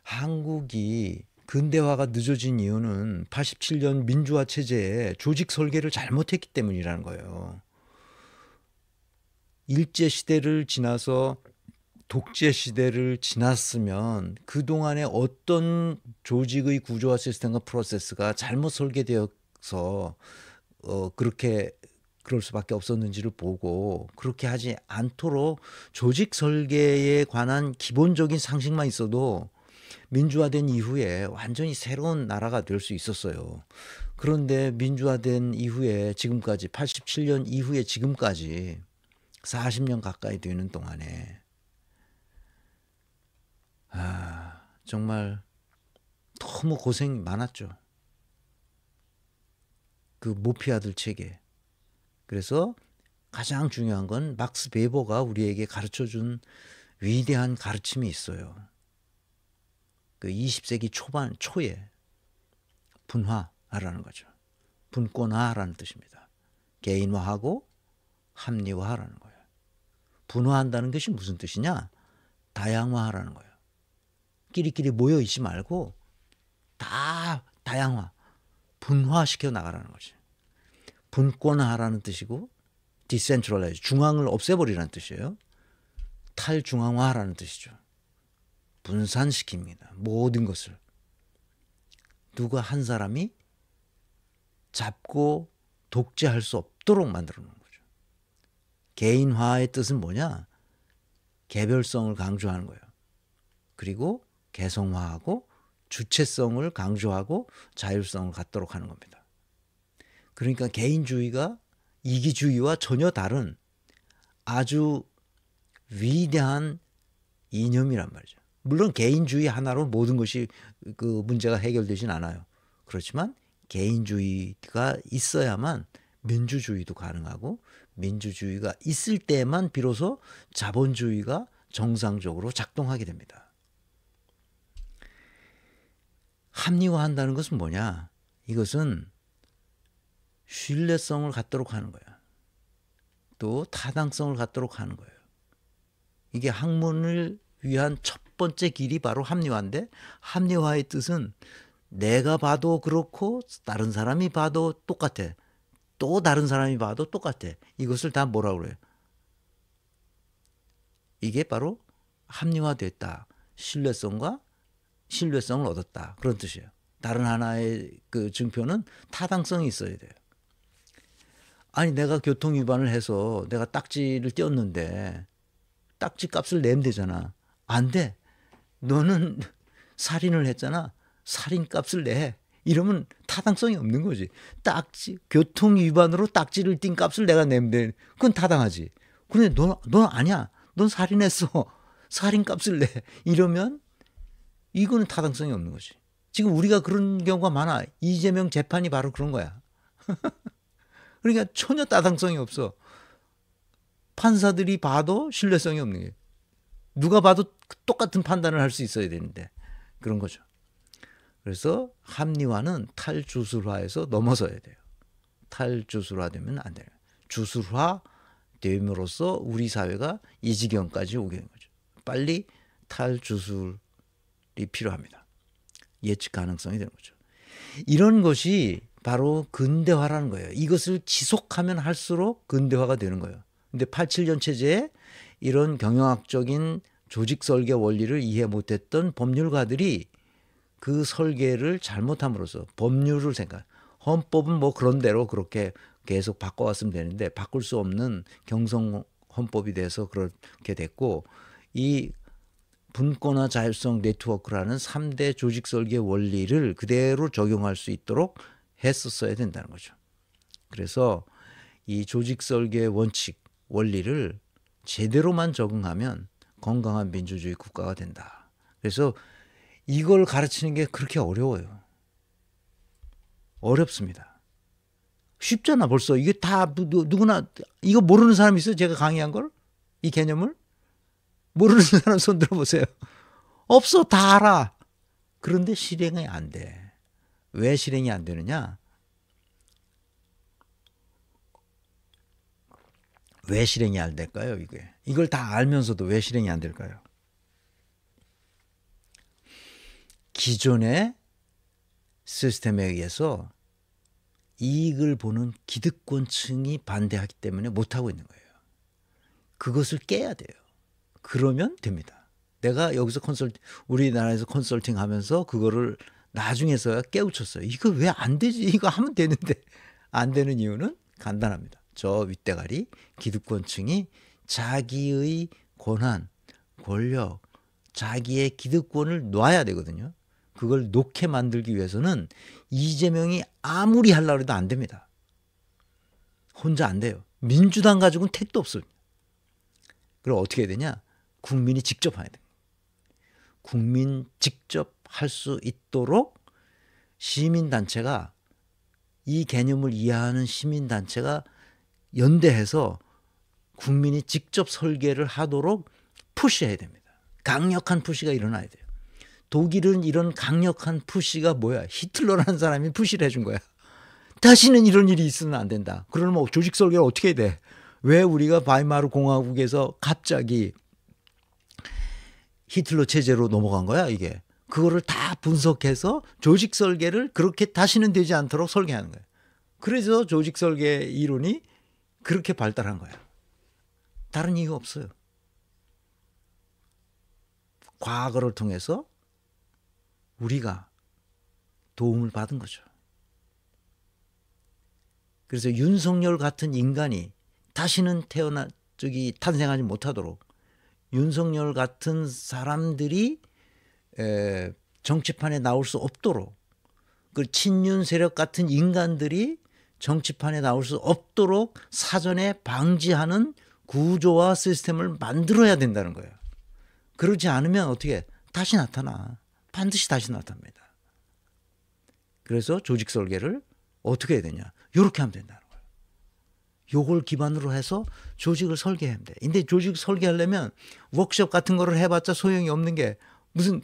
한국이 근대화가 늦어진 이유는 87년 민주화 체제의 조직 설계를 잘못했기 때문이라는 거예요. 일제 시대를 지나서 독재 시대를 지났으면 그동안의 어떤 조직의 구조와 시스템과 프로세스가 잘못 설계되어서 그렇게 그럴 수밖에 없었는지를 보고 그렇게 하지 않도록 조직 설계에 관한 기본적인 상식만 있어도 민주화된 이후에 완전히 새로운 나라가 될 수 있었어요. 그런데 민주화된 이후에 지금까지 87년 이후에 지금까지 40년 가까이 되는 동안에 정말 너무 고생이 많았죠. 그 모피아들 체계. 그래서 가장 중요한 건 막스 베버가 우리에게 가르쳐준 위대한 가르침이 있어요. 그 20세기 초에 분화하라는 거죠. 분권화라는 뜻입니다. 개인화하고 합리화하라는 거예요. 분화한다는 것이 무슨 뜻이냐? 다양화하라는 거예요. 끼리끼리 모여 있지 말고 다 다양화, 분화시켜 나가라는 거지. 분권화하라는 뜻이고 디센트럴라이즈, 중앙을 없애버리라는 뜻이에요. 탈중앙화라는 뜻이죠. 분산시킵니다. 모든 것을. 누가 한 사람이 잡고 독재할 수 없도록 만들어 놓은 거죠. 개인화의 뜻은 뭐냐? 개별성을 강조하는 거예요. 그리고 개성화하고 주체성을 강조하고 자율성을 갖도록 하는 겁니다. 그러니까 개인주의가 이기주의와 전혀 다른 아주 위대한 이념이란 말이죠. 물론 개인주의 하나로 모든 것이 그 문제가 해결되진 않아요. 그렇지만 개인주의가 있어야만 민주주의도 가능하고 민주주의가 있을 때만 비로소 자본주의가 정상적으로 작동하게 됩니다. 합리화한다는 것은 뭐냐? 이것은 신뢰성을 갖도록 하는 거야. 또 타당성을 갖도록 하는 거예요. 이게 학문을 위한 첫 번째 길이 바로 합리화인데, 합리화의 뜻은 내가 봐도 그렇고 다른 사람이 봐도 똑같아. 또 다른 사람이 봐도 똑같아. 이것을 다 뭐라고 그래요? 이게 바로 합리화됐다. 신뢰성을 얻었다. 그런 뜻이에요. 다른 하나의 그 증표는 타당성이 있어야 돼요. 아니 내가 교통위반을 해서 내가 딱지를 떼었는데 딱지 값을 내면 되잖아. 안 돼. 너는 살인을 했잖아. 살인값을 내. 이러면 타당성이 없는 거지. 딱지 교통위반으로 딱지를 띈 값을 내가 내면 돼. 그건 타당하지. 근데 넌 아니야. 넌 살인했어. 살인값을 내. 이러면 이거는 타당성이 없는 거지. 지금 우리가 그런 경우가 많아. 이재명 재판이 바로 그런 거야. 그러니까 전혀 타당성이 없어. 판사들이 봐도 신뢰성이 없는 거예요. 누가 봐도 똑같은 판단을 할 수 있어야 되는데 그런 거죠. 그래서 합리화는 탈주술화에서 넘어서야 돼요. 탈주술화되면 안 돼요. 주술화 됨으로써 우리 사회가 이 지경까지 오게 된 거죠. 빨리 탈주술이 필요합니다. 예측 가능성이 되는 거죠. 이런 것이 바로 근대화라는 거예요. 이것을 지속하면 할수록 근대화가 되는 거예요. 근데 87년 체제에 이런 경영학적인 조직 설계 원리를 이해 못했던 법률가들이 그 설계를 잘못함으로써 법률을 헌법은 뭐 그런 대로 그렇게 계속 바꿔왔으면 되는데 바꿀 수 없는 경성 헌법이 돼서 그렇게 됐고, 이 분권화 자율성 네트워크라는 3대 조직 설계 원리를 그대로 적용할 수 있도록 했었어야 된다는 거죠. 그래서 이 조직 설계 원칙, 원리를 제대로만 적응하면 건강한 민주주의 국가가 된다. 그래서 이걸 가르치는 게 그렇게 어려워요. 어렵습니다. 쉽잖아 벌써. 이게 다 누구나 이거 모르는 사람 있어요? 제가 강의한 걸? 이 개념을? 모르는 사람 손 들어보세요. 없어. 다 알아. 그런데 실행이 안 돼. 왜 실행이 안 되느냐? 왜 실행이 안 될까요? 이걸 다 알면서도 왜 실행이 안 될까요? 기존의 시스템에 의해서 이익을 보는 기득권층이 반대하기 때문에 못하고 있는 거예요. 그것을 깨야 돼요. 그러면 됩니다. 내가 여기서 우리나라에서 컨설팅 하면서 그거를 나중에서야 깨우쳤어요. 이거 왜 안 되지? 이거 하면 되는데 안 되는 이유는 간단합니다. 저 윗대가리 기득권층이 자기의 권한, 권력, 자기의 기득권을 놔야 되거든요. 그걸 놓게 만들기 위해서는 이재명이 아무리 하려고 해도 안 됩니다. 혼자 안 돼요. 민주당 가지고는 택도 없습니다. 그럼 어떻게 해야 되냐? 국민이 직접 해야 돼요. 국민 직접 할 수 있도록 시민단체가, 이 개념을 이해하는 시민단체가 연대해서 국민이 직접 설계를 하도록 푸시해야 됩니다. 강력한 푸시가 일어나야 돼요. 독일은 이런 강력한 푸시가 뭐야? 히틀러라는 사람이 푸시를 해준 거야. 다시는 이런 일이 있으면 안 된다. 그러면 조직 설계를 어떻게 해야 돼? 왜 우리가 바이마르 공화국에서 갑자기 히틀러 체제로 넘어간 거야, 이게? 그거를 다 분석해서 조직 설계를 그렇게 다시는 되지 않도록 설계하는 거예요. 그래서 조직 설계 이론이 그렇게 발달한 거야. 다른 이유가 없어요. 과거를 통해서 우리가 도움을 받은 거죠. 그래서 윤석열 같은 인간이 다시는 탄생하지 못하도록 윤석열 같은 사람들이 정치판에 나올 수 없도록, 그 친윤 세력 같은 인간들이 정치판에 나올 수 없도록 사전에 방지하는 구조와 시스템을 만들어야 된다는 거예요. 그러지 않으면 어떻게 다시 나타나. 반드시 다시 나타납니다. 그래서 조직 설계를 어떻게 해야 되냐. 이렇게 하면 된다는 거예요. 요걸 기반으로 해서 조직을 설계하면 돼. 근데 조직 설계하려면 워크숍 같은 거를 해봤자 소용이 없는 게 무슨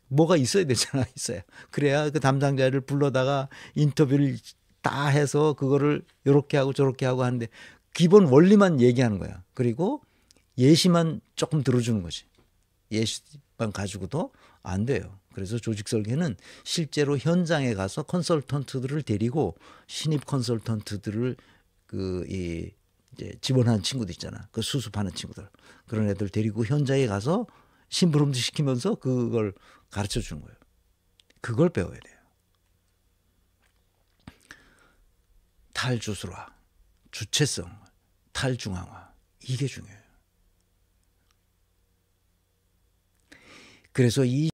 뭐가 있어야 되잖아. 있어요. 그래야 그 담당자를 불러다가 인터뷰를 다 해서 그거를 이렇게 하고 저렇게 하고 하는데 기본 원리만 얘기하는 거야. 그리고 예시만 조금 들어주는 거지. 예시만 가지고도 안 돼요. 그래서 조직 설계는 실제로 현장에 가서 컨설턴트들을 데리고 신입 컨설턴트들을 이제 지원하는 친구들 있잖아. 그 수습하는 친구들. 그런 애들 데리고 현장에 가서 심부름도 시키면서 그걸 가르쳐 주는 거예요. 그걸 배워야 돼요. 탈주술화, 주체성, 탈중앙화. 이게 중요해요. 그래서 이